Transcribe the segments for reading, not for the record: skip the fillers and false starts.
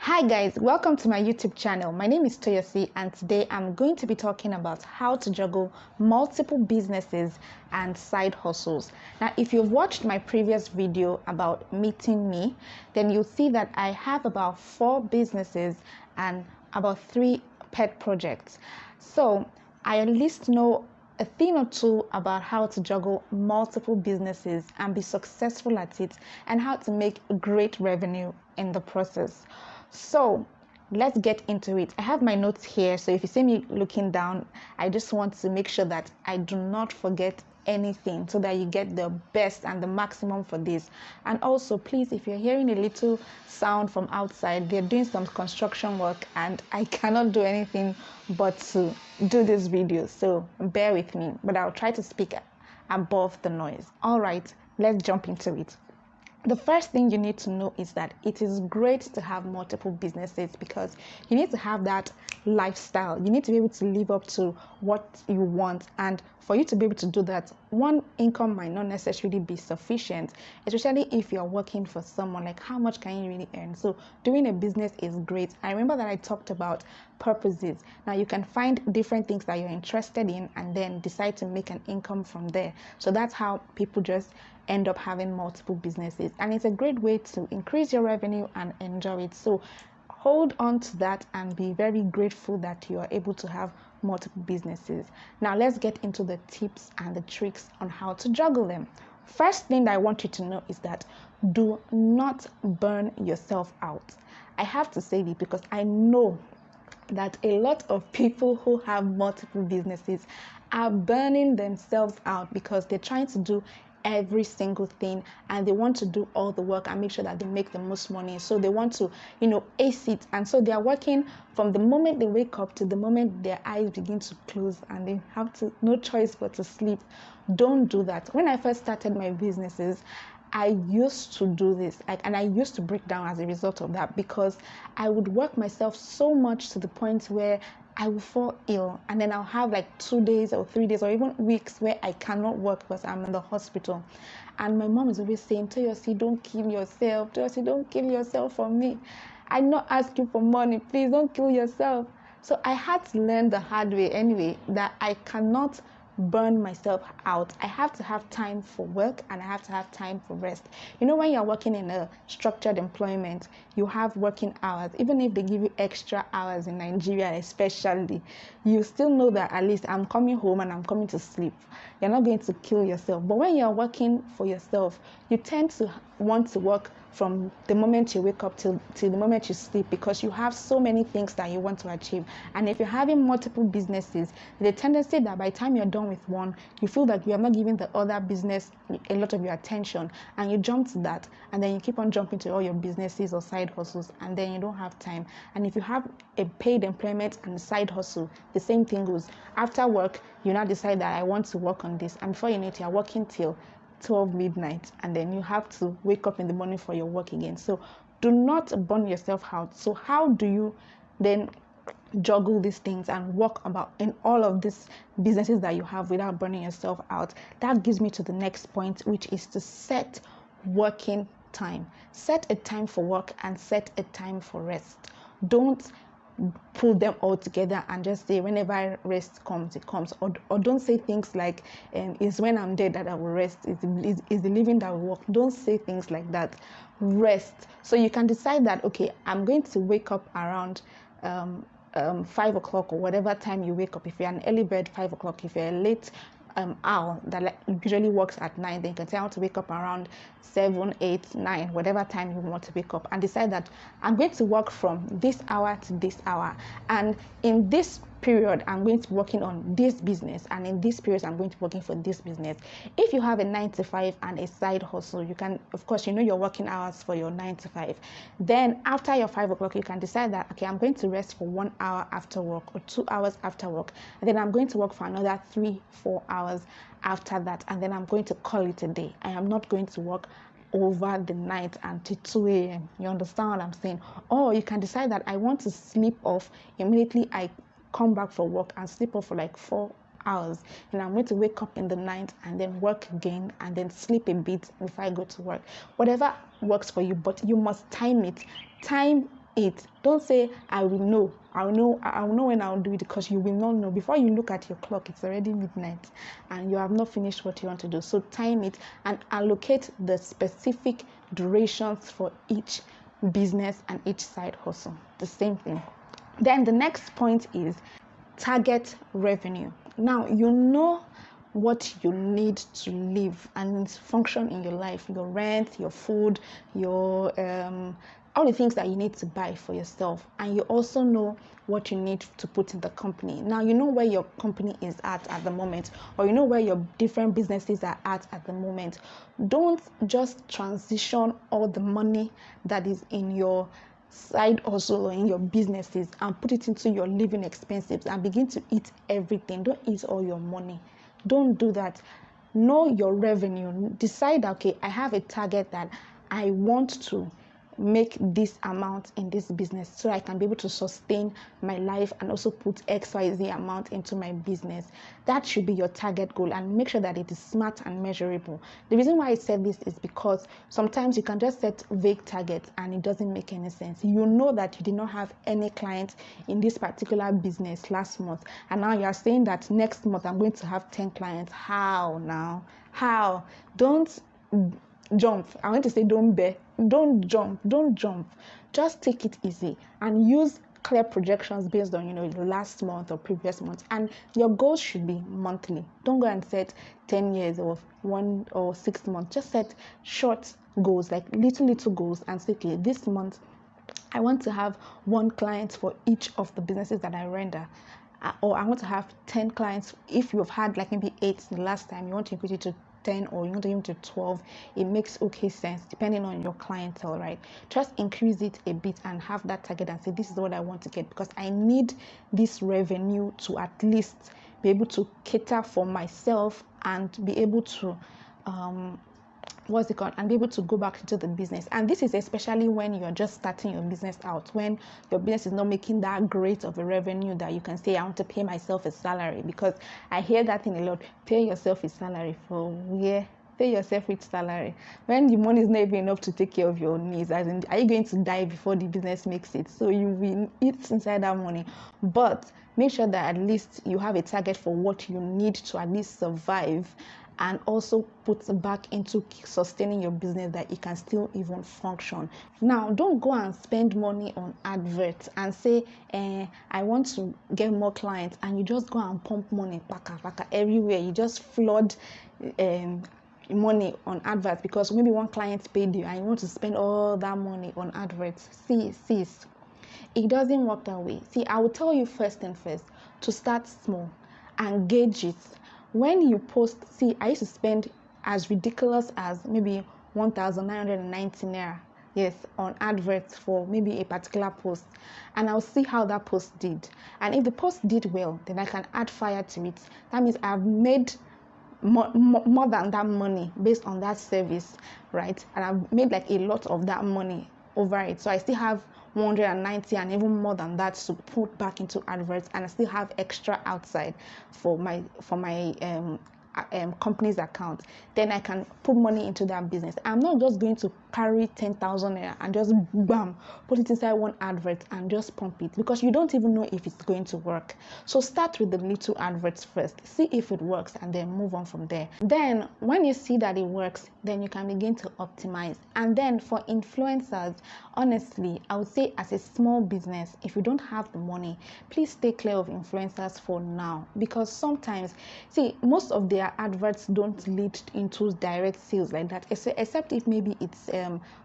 Hi guys, welcome to my YouTube channel. My name is Yosi and today I'm going to be talking about how to juggle multiple businesses and side hustles. Now, if you've watched my previous video about meeting me, then you'll see that I have about 4 businesses and about 3 pet projects. So I at least know a thing or two about how to juggle multiple businesses and be successful at it, and how to make great revenue in the process. So let's get into it. I have my notes here, so if you see me looking down, I just want to make sure that I do not forget anything so that you get the best and the maximum for this. And also, please, if you're hearing a little sound from outside, they're doing some construction work and I cannot do anything but to do this video, so bear with me, but I'll try to speak above the noise. All right, let's jump into it. The first thing you need to know is that it is great to have multiple businesses because you need to have that lifestyle. You need to be able to live up to what you want, and for you to be able to do that, one income might not necessarily be sufficient, especially if you're working for someone. Like, how much can you really earn? So doing a business is great. I remember that I talked about purposes. Now you can find different things that you're interested in and then decide to make an income from there. So that's how people just end up having multiple businesses, and it's a great way to increase your revenue and enjoy it. So hold on to that and be very grateful that you are able to have multiple businesses. Now let's get into the tips and the tricks on how to juggle them. First thing that I want you to know is that do not burn yourself out. I have to say this because I know that a lot of people who have multiple businesses are burning themselves out because they're trying to do every single thing and they want to do all the work and make sure that they make the most money. So they want to, ace it, and so they are working from the moment they wake up to the moment their eyes begin to close and they have to no choice but to sleep. Don't do that. When I first started my businesses, I used to do this, and I used to break down as a result of that, because I would work myself so much to the point where I will fall ill, and then I'll have like 2 days or 3 days or even weeks where I cannot work because I'm in the hospital. And my mom is always saying, Toyosi, don't kill yourself. Toyosi, don't kill yourself for me. I not ask you for money. Please don't kill yourself. So I had to learn the hard way anyway that I cannot burn myself out. I have to have time for work and I have to have time for rest. When you're working in a structured employment, you have working hours. Even if they give you extra hours in Nigeria especially, you still know that at least I'm coming home and I'm coming to sleep. You're not going to kill yourself. But when you're working for yourself, you tend to want to work from the moment you wake up till the moment you sleep, because you have so many things that you want to achieve. And if you're having multiple businesses, the tendency that by the time you're done with one, you feel that you are not giving the other business a lot of your attention, and you jump to that, and then you keep on jumping to all your businesses or side hustles, and then you don't have time. And if you have a paid employment and a side hustle, the same thing goes. After work, you now decide that I want to work on this, and before you know it, you're working till 12 midnight, and then you have to wake up in the morning for your work again. So do not burn yourself out. So how do you then juggle these things and work about in all of these businesses that you have without burning yourself out? That gives me to the next point, which is to set working time. Set a time for work and set a time for rest. Don't pull them all together and just say whenever rest comes, it comes. Or don't say things like it's when I'm dead that I will rest, it's the living that will work. Don't say things like that. Rest. So you can decide that, okay, I'm going to wake up around 5 o'clock or whatever time you wake up. If you're an early bird, 5 o'clock. If you're a late owl that usually works at 9, then you can say I want to wake up around 7, 8, 9, whatever time you want to wake up, and decide that I'm going to work from this hour to this hour, and in this period I'm going to be working on this business, and in this period I'm going to be working for this business. If you have a 9 to 5 and a side hustle, you can, of course, your working hours for your 9 to 5. Then after your 5 o'clock, you can decide that, okay, I'm going to rest for 1 hour after work or 2 hours after work, and then I'm going to work for another 3-4 hours after that, and then I'm going to call it a day. I am not going to work over the night until 2 a.m. You understand what I'm saying? Or you can decide that I want to sleep off immediately I come back for work, and sleep off for like 4 hours, and I'm going to wake up in the night and then work again and then sleep a bit before I go to work. Whatever works for you, but you must time it. Time it. Don't say I'll know when I'll do it, because you will not know. Before you look at your clock, it's already midnight and you have not finished what you want to do. So time it and allocate the specific durations for each business and each side hustle. The same thing. Then the next point is target revenue. Now you know what you need to live and function in your life, your rent, your food, your all the things that you need to buy for yourself, and you also know what you need to put in the company. Now you know where your company is at the moment, or you know where your different businesses are at the moment. Don't just transition all the money that is in your side hustle or in your businesses and put it into your living expenses and begin to eat everything. Don't eat all your money. Don't do that. Know your revenue. Decide, okay, I have a target that I want to make this amount in this business so I can be able to sustain my life and also put XYZ amount into my business. That should be your target goal, and make sure that it is smart and measurable. The reason why I said this is because sometimes you can just set vague targets and it doesn't make any sense. You know that you did not have any clients in this particular business last month, and now you are saying that next month I'm going to have 10 clients. How now? How? Don't jump. I want to say don't bear. Don't jump. Just take it easy and use clear projections based on the last month or previous month, and your goals should be monthly. Don't go and set 10 years or 1 or 6 months. Just set short goals, like little goals, and say, okay, this month I want to have 1 client for each of the businesses that I render, or I want to have 10 clients. If you've had like maybe 8 the last time, you want to increase it to 10, or you want to even to 12. It makes okay sense depending on your clientele, right? Just increase it a bit and have that target and say, this is what I want to get, because I need this revenue to at least be able to cater for myself and be able to and be able to go back into the business. And this is especially when you're just starting your business out, when your business is not making that great of a revenue that you can say, I want to pay myself a salary. Because I hear that thing a lot. Pay yourself a salary for where? Pay yourself with salary when the money is not even enough to take care of your needs. As in, are you going to die before the business makes it? So you will eat inside that money. But make sure that at least you have a target for what you need to at least survive, and also put back into sustaining your business, that it can still even function. Now, don't go and spend money on adverts and say, I want to get more clients, and you just go and pump money paka everywhere. You just flood money on adverts because maybe one client paid you and you want to spend all that money on adverts. Sis, it doesn't work that way. See, I will tell you first to start small and gauge it. When you post, I used to spend as ridiculous as maybe 1,990 naira, yes, on adverts for maybe a particular post, and I'll see how that post did. And if the post did well, then I can add fire to it. That means I've made more than that money based on that service, right? And I've made like a lot of that money over it. So I still have 190 and even more than that to put back into adverts, and I still have extra outside for my company's account. Then I can put money into that business. I'm not just going to carry 10,000 naira and just bam, put it inside one advert and just pump it, because you don't even know if it's going to work. So start with the little adverts first, see if it works, and then move on from there. Then when you see that it works, then you can begin to optimize. And then for influencers, honestly, I would say as a small business, if you don't have the money, please stay clear of influencers for now, because sometimes, most of their adverts don't lead into direct sales like that, except if maybe it's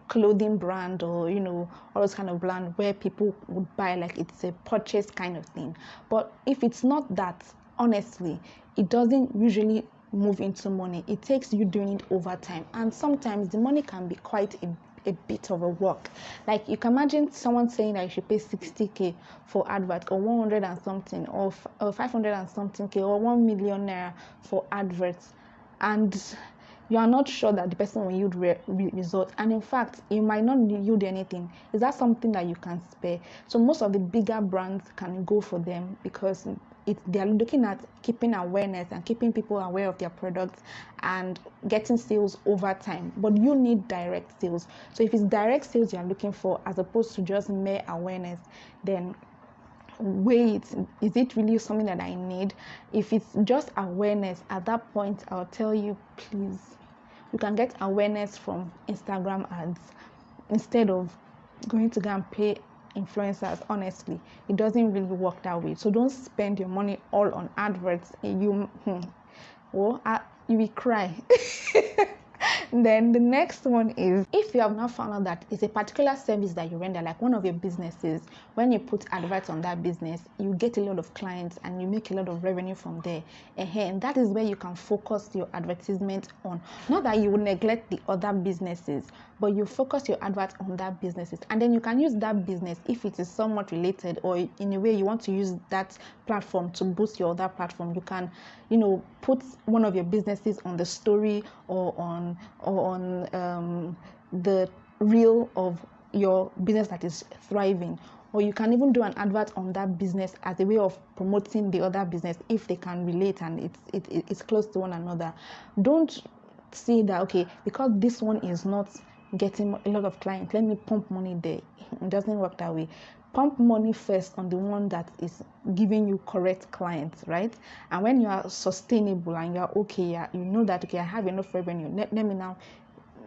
clothing brand or all those kind of brand where people would buy, like it's a purchase kind of thing. But if it's not that, honestly, it doesn't usually move into money. It takes you doing it over time, and sometimes the money can be quite a bit of a work. Like, you can imagine someone saying that you should pay 60k for advert, or 100 and something, or 500 and something k, or 1 million naira for adverts, and you are not sure that the person will yield results, and in fact it might not yield anything. Is that something that you can spare? So most of the bigger brands can go for them, because they are looking at keeping awareness and keeping people aware of their products and getting sales over time. But you need direct sales. So if it's direct sales you're looking for as opposed to just mere awareness, then wait, is it really something that I need? If it's just awareness, at that point I'll tell you, please, you can get awareness from Instagram ads instead of going to go and pay influencers. Honestly, it doesn't really work that way. So don't spend your money all on adverts. You will cry. Then the next one is, if you have not found out that it's a particular service that you render, like one of your businesses, when you put adverts on that business, you get a lot of clients and you make a lot of revenue from there. And that is where you can focus your advertisement on. Not that you will neglect the other businesses, but you focus your advert on that businesses, and then you can use that business if it is somewhat related, or in a way you want to use that platform to boost your other platform. You can, put one of your businesses on the story or on the reel of your business that is thriving, or you can even do an advert on that business as a way of promoting the other business if they can relate and it's close to one another. Don't see that, okay, because this one is not getting a lot of clients, let me pump money there. It doesn't work that way. Pump money first on the one that is giving you correct clients, right? And when you are sustainable and you are okay, you know that, okay, I have enough revenue, let me now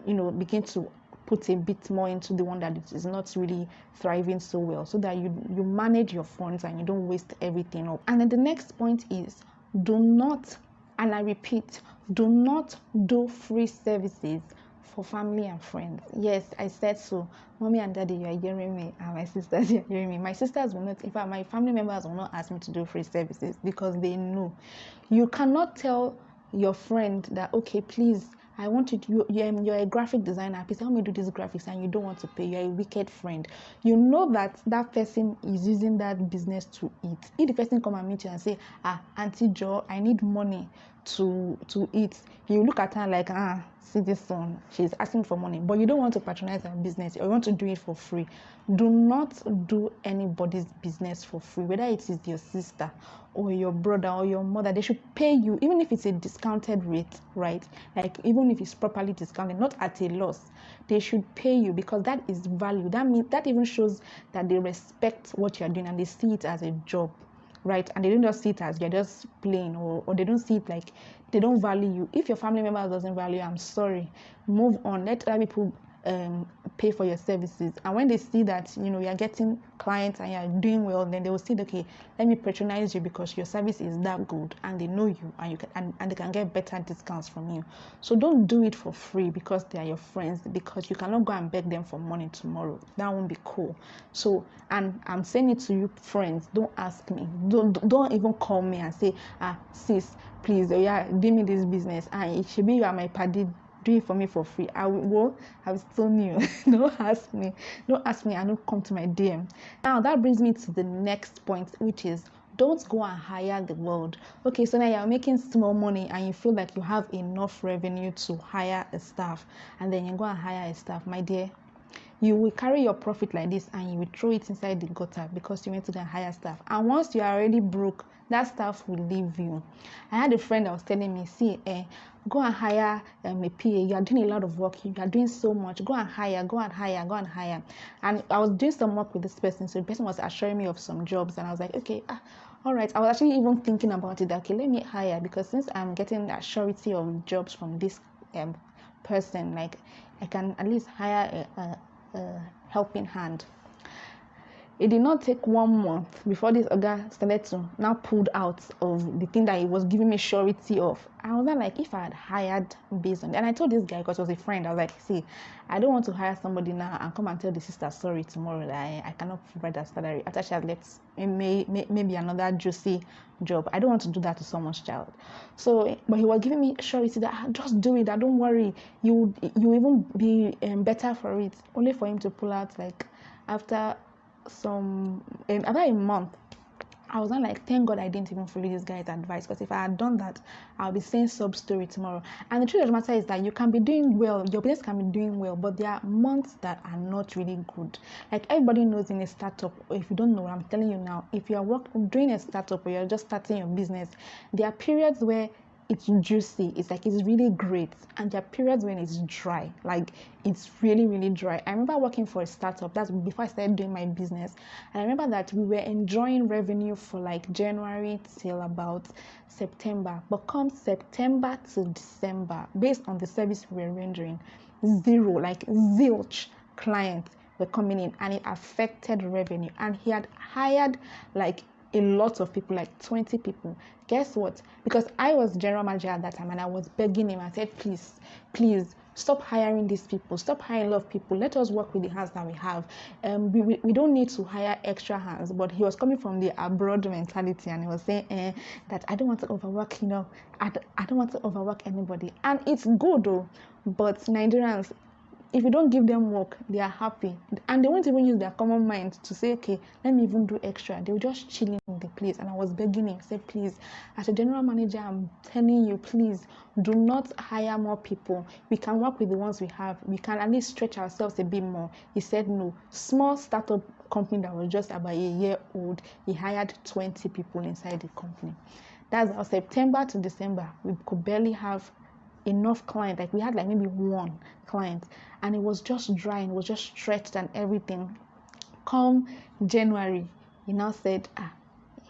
begin to put a bit more into the one that is not really thriving so well, so that you manage your funds and you don't waste everything up. And then the next point is, do not, and I repeat, do not do free services for family and friends. Yes, I said so. Mommy and daddy, you are hearing me, and my sisters, you are hearing me. My sisters will not, in fact, my family members will not ask me to do free services, because they know. You cannot tell your friend that, okay, please, I want you're a graphic designer, please help me do these graphics, and you don't want to pay. You're a wicked friend. You know that person is using that business to eat. If the person come and meet you and say, Auntie Jo, I need money to eat, you look at her like, see this one, she's asking for money. But you don't want to patronize her business, or you want to do it for free. Do not do anybody's business for free, whether it is your sister or your brother or your mother. They should pay you, even if it's a discounted rate, right? Like, even if it's properly discounted, not at a loss, they should pay you, because that is value. That means, that even shows that they respect what you're doing and they see it as a job, right? And they don't just see it as you're just playing, or they don't see it like they don't value you. If your family member doesn't value you, I'm sorry, move on. Let other people pay for your services. And when they see that you're getting clients and you're doing well, then they will see, okay, let me patronize you because your service is that good, and they know you, and you can and they can get better discounts from you. So don't do it for free because they are your friends, because you cannot go and beg them for money tomorrow. That won't be cool. So, and I'm saying it to you friends, don't ask me, don't even call me and say, sis, please, give me this business, and it should be you are my paddy, do it for me for free. I will still new. Don't ask me and don't come to my DM. Now that brings me to the next point, which is, don't go and hire the world. Okay, so now you're making small money and you feel like you have enough revenue to hire a staff, and then you go and hire a staff. My dear, you will carry your profit like this and you will throw it inside the gutter because you went to go and hire staff. And once you are already broke, that staff will leave you. I had a friend that was telling me, see, go and hire a PA. You are doing a lot of work. You are doing so much. Go and hire. And I was doing some work with this person. So the person was assuring me of some jobs. And I was like, okay, all right. I was actually even thinking about it. Okay, let me hire, because since I'm getting that surety of jobs from this person, like, I can at least hire a helping hand. It did not take 1 month before this Oga started to now pulled out of the thing that he was giving me surety of. I was like, if I had hired based on that, and I told this guy, because he was a friend, I was like, see, I don't want to hire somebody now and come and tell the sister sorry tomorrow that I cannot provide that salary after she has left maybe another juicy job. I don't want to do that to someone's child. So, but he was giving me surety that just do it, that don't worry, you even be better for it. Only for him to pull out like after a month. I was not like, thank God I didn't even follow this guy's advice, because if I had done that, I'll be saying sub story tomorrow. And the truth of the matter is that you can be doing well, your business can be doing well, but there are months that are not really good. Like everybody knows in a startup, or if you don't know, I'm telling you now, if you are doing a startup or you're just starting your business, there are periods where it's juicy, it's like it's really great, and there are periods when it's dry, like it's really really dry. I remember working for a startup, that's before I started doing my business, and I remember that we were enjoying revenue for like January till about September, but come September to December, based on the service we were rendering, zero, like zilch clients were coming in, and it affected revenue. And he had hired like a lot of people, like 20 people. Guess what? Because I was general manager at that time, and I was begging him. I said, please stop hiring these people, stop hiring a lot of people, let us work with the hands that we have. We don't need to hire extra hands. But he was coming from the abroad mentality, and he was saying that I don't want to overwork, I don't want to overwork anybody. And it's good though, but Nigerians, if you don't give them work, they are happy, and they won't even use their common mind to say, okay, let me even do extra. They will just chill in the place. And I was begging him, say, please, as a general manager, I'm telling you, please do not hire more people. We can work with the ones we have. We can at least stretch ourselves a bit more. He said no. Small startup company that was just about a year old, he hired 20 people inside the company. That's how September to December we could barely have enough client. Like we had like maybe one client, and it was just dry and it was just stretched and everything. Come January, he now said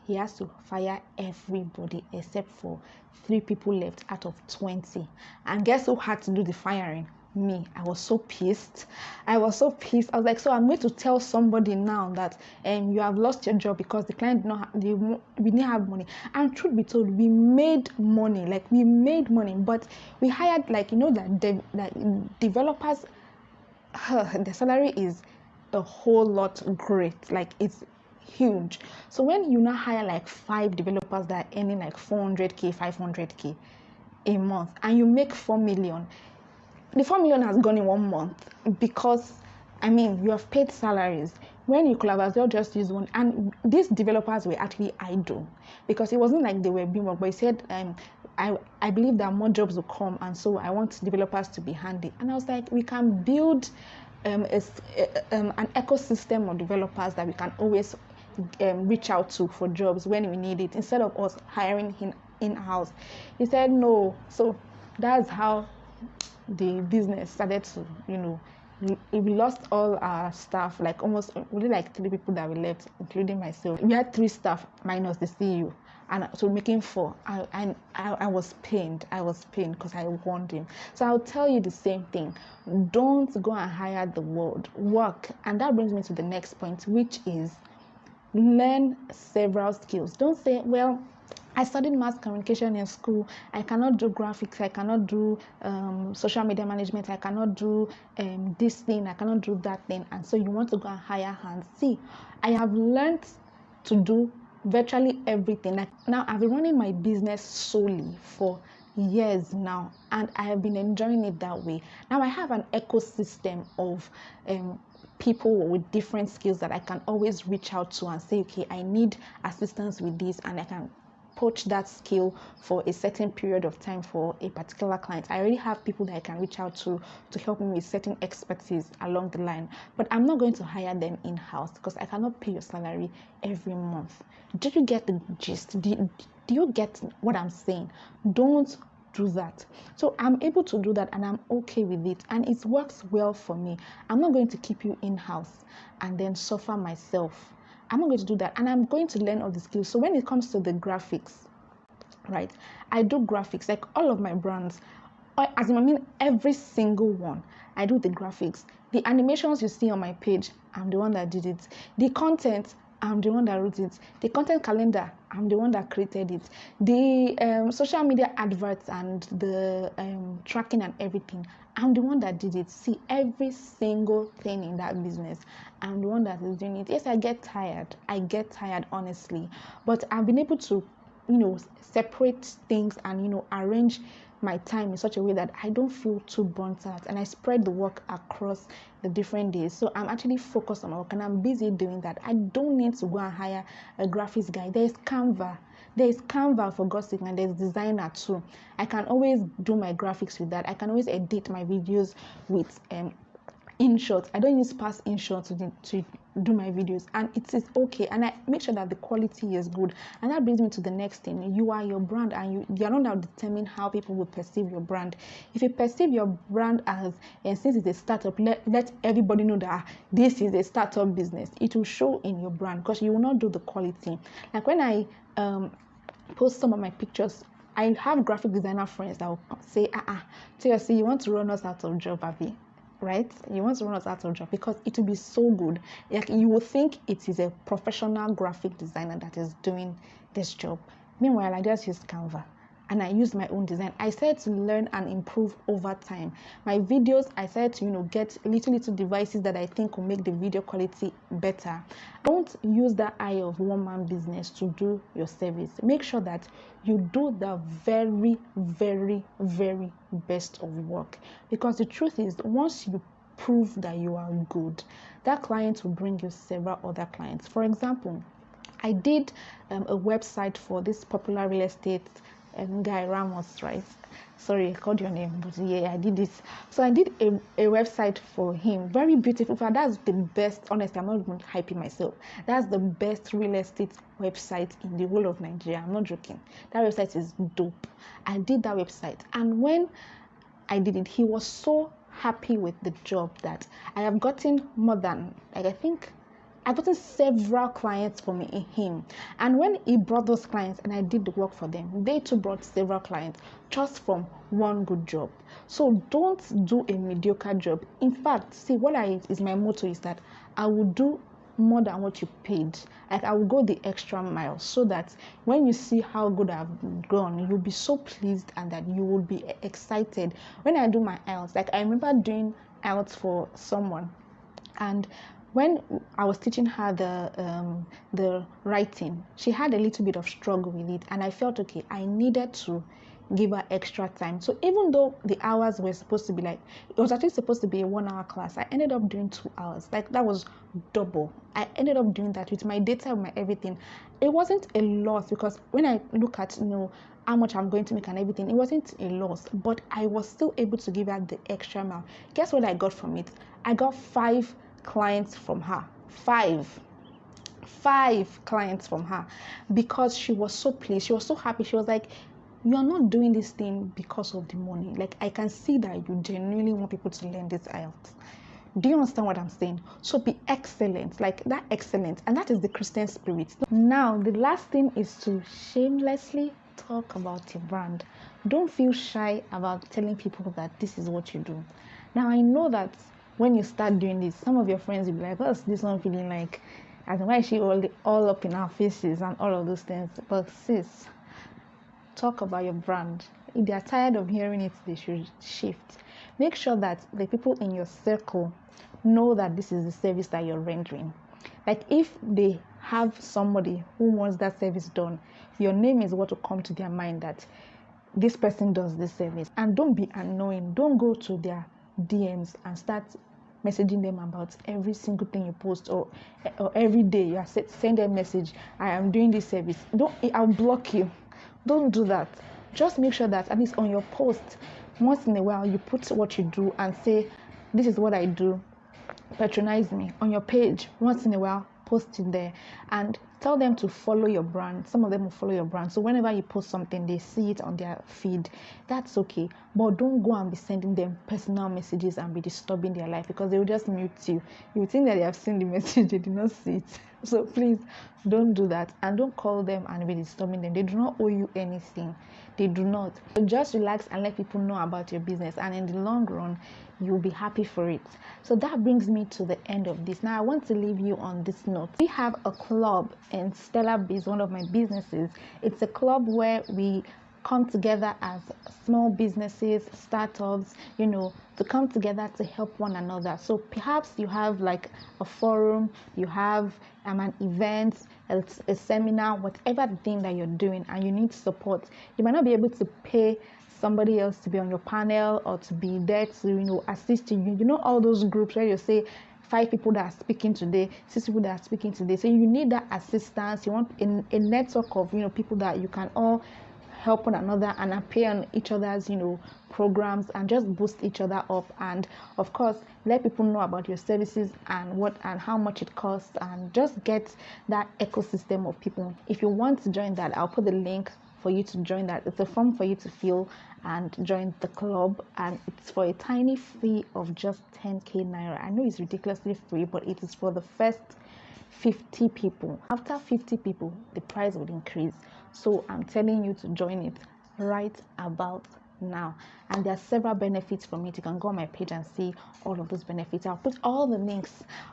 he has to fire everybody except for 3 people left out of 20. And guess who had to do the firing? Me. I was so pissed. I was like, so I'm going to tell somebody now that you have lost your job because the client we didn't have money. And truth be told, we made money, but we hired that developers, the salary is a whole lot great, like it's huge. So when you now hire like 5 developers that are earning like 400k 500k a month, and you make 4 million, the 4 million has gone in 1 month, because you have paid salaries when you could have as well just used one. And these developers were actually idle, because it wasn't like they were being worked, but he said I believe that more jobs will come, and so I want developers to be handy. And I was like, we can build an ecosystem of developers that we can always reach out to for jobs when we need it, instead of us hiring in-house. He said no. So that's how the business started to, we lost all our staff, like almost really like 3 people that we left, including myself. We had 3 staff minus the CEO, and so making 4. I was pained because I warned him. So I'll tell you the same thing. Don't go and hire the world, work. And that brings me to the next point, which is learn several skills. Don't say, well, I studied mass communication in school, I cannot do graphics, I cannot do social media management, I cannot do this thing, I cannot do that thing, and so you want to go and hire hands. See, I have learned to do virtually everything. Like now, I've been running my business solely for years now, and I have been enjoying it that way. Now I have an ecosystem of people with different skills that I can always reach out to and say, okay, I need assistance with this, and I can poach that skill for a certain period of time for a particular client. I already have people that I can reach out to help me with certain expertise along the line, but I'm not going to hire them in-house, because I cannot pay your salary every month. Did you get the gist? Do you get what I'm saying? Don't do that. So I'm able to do that, and I'm okay with it, and it works well for me. I'm not going to keep you in-house and then suffer myself. I'm not going to do that, and I'm going to learn all the skills. So when it comes to the graphics, right, I do graphics, like all of my brands, every single one. I do the graphics. The animations you see on my page, I'm the one that did it. The content, I'm the one that wrote it. The content calendar, I'm the one that created it. The social media adverts and the tracking and everything, I'm the one that did it. See, every single thing in that business, I'm the one that is doing it. Yes, I get tired, honestly, but I've been able to separate things and arrange my time in such a way that I don't feel too burnt out, and I spread the work across the different days. So I'm actually focused on my work and I'm busy doing that. I don't need to go and hire a graphics guy. There's Canva for God's sake, and there's Designer too. I can always do my graphics with that. I can always edit my videos with InShot. I don't use past InShot to do my videos, and it is okay, and I make sure that the quality is good. And that brings me to the next thing. You are your brand, and you're not now determine how people will perceive your brand. If you perceive your brand as, and since it's a startup, let everybody know that this is a startup business, it will show in your brand, because you will not do the quality. Like when I post some of my pictures, I have graphic designer friends that will say, TLC, you want to run us out of job, Abby? Right? You want to run us out of job, because it will be so good. Like, you will think it is a professional graphic designer that is doing this job. Meanwhile, I just use Canva and I use my own design. I started to learn and improve over time. My videos, I started to get little devices that I think will make the video quality better. Don't use the eye of one-man business to do your service. Make sure that you do the very, very, very best of work, because the truth is, once you prove that you are good, that client will bring you several other clients. For example, I did a website for this popular real estate guy, Ramos, right? Sorry, I called your name, but yeah, I did this. So I did a website for him, very beautiful. That's the best, honestly, I'm not even hyping myself. That's the best real estate website in the whole of Nigeria. I'm not joking. That website is dope. I did that website, and when I did it, he was so happy with the job that I have gotten more than, like, I think I've gotten several clients from him. And when he brought those clients and I did the work for them, they too brought several clients just from one good job. So don't do a mediocre job. In fact, see, what is my motto is that I will do more than what you paid. Like, I will go the extra mile, so that when you see how good I've gone, you'll be so pleased, and that you will be excited. When I do my IELTS, like, I remember doing IELTS for someone, and when I was teaching her the writing, she had a little bit of struggle with it, and I felt, okay, I needed to give her extra time. So even though the hours were supposed to be it was actually supposed to be a 1 hour class, I ended up doing 2 hours. Like, that was double. I ended up doing that with my data, with my everything. It wasn't a loss, because when I look at how much I'm going to make and everything, it wasn't a loss, but I was still able to give her the extra mile. Guess what I got from it? I got 5 clients from her. 5 clients from her, because she was so pleased. She was so happy. She was like, you are not doing this thing because of the money. Like, I can see that you genuinely want people to learn this IELTS. Do you understand what I'm saying? So be excellent, like that excellent, and that is the Christian spirit. Now, the last thing is to shamelessly talk about your brand. Don't feel shy about telling people that this is what you do. Now, I know that when you start doing this, some of your friends will be like, what's this one feeling like? And why is she all up in our faces and all of those things? But sis, talk about your brand. If they are tired of hearing it, they should shift. Make sure that the people in your circle know that this is the service that you're rendering. Like, if they have somebody who wants that service done, your name is what will come to their mind, that this person does this service. And don't be annoying. Don't go to their DMs and start messaging them about every single thing you post, or every day you are send a message, I am doing this service. I'll block you. Don't do that. Just make sure that at least on your post, once in a while, you put what you do and say, this is what I do, patronize me. On your page, once in a while, post it there and tell them to follow your brand. Some of them will follow your brand, so whenever you post something, they see it on their feed. That's okay, but don't go and be sending them personal messages and be disturbing their life, because they will just mute you. You think that they have seen the message, they did not see it. So please don't do that, and don't call them and be disturbing them. They do not owe you anything. They do not. So just relax and let people know about your business, and in the long run, you'll be happy for it. So that brings me to the end of this. Now, I want to leave you on this note. We have a club in Stellar Biz, one of my businesses. It's a club where we come together as small businesses, startups, to come together to help one another. So perhaps you have like a forum, you have an event, a seminar, whatever thing that you're doing, and you need support. You might not be able to pay somebody else to be on your panel or to be there to assist you. All those groups where you say 5 people that are speaking today, 6 people that are speaking today. So you need that assistance. You want a network of people that you can all help one another and appear on each other's programs and just boost each other up, and of course let people know about your services and how much it costs, and just get that ecosystem of people. If you want to join that, I'll put the link for you to join that. It's a form for you to fill and join the club, and it's for a tiny fee of just 10k naira. I know it's ridiculously free, but it is for the first 50 people. After 50 people, the price would increase. So I'm telling you to join it right about now. And there are several benefits from it. You can go on my page and see all of those benefits. I'll put all the links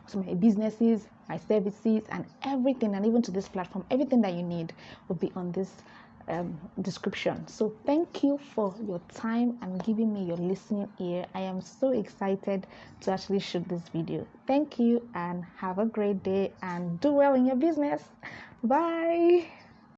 to my businesses, my services, and everything, and even to this platform. Everything that you need will be on this description. So thank you for your time and giving me your listening ear. I am so excited to actually shoot this video. Thank you and have a great day and do well in your business. Bye.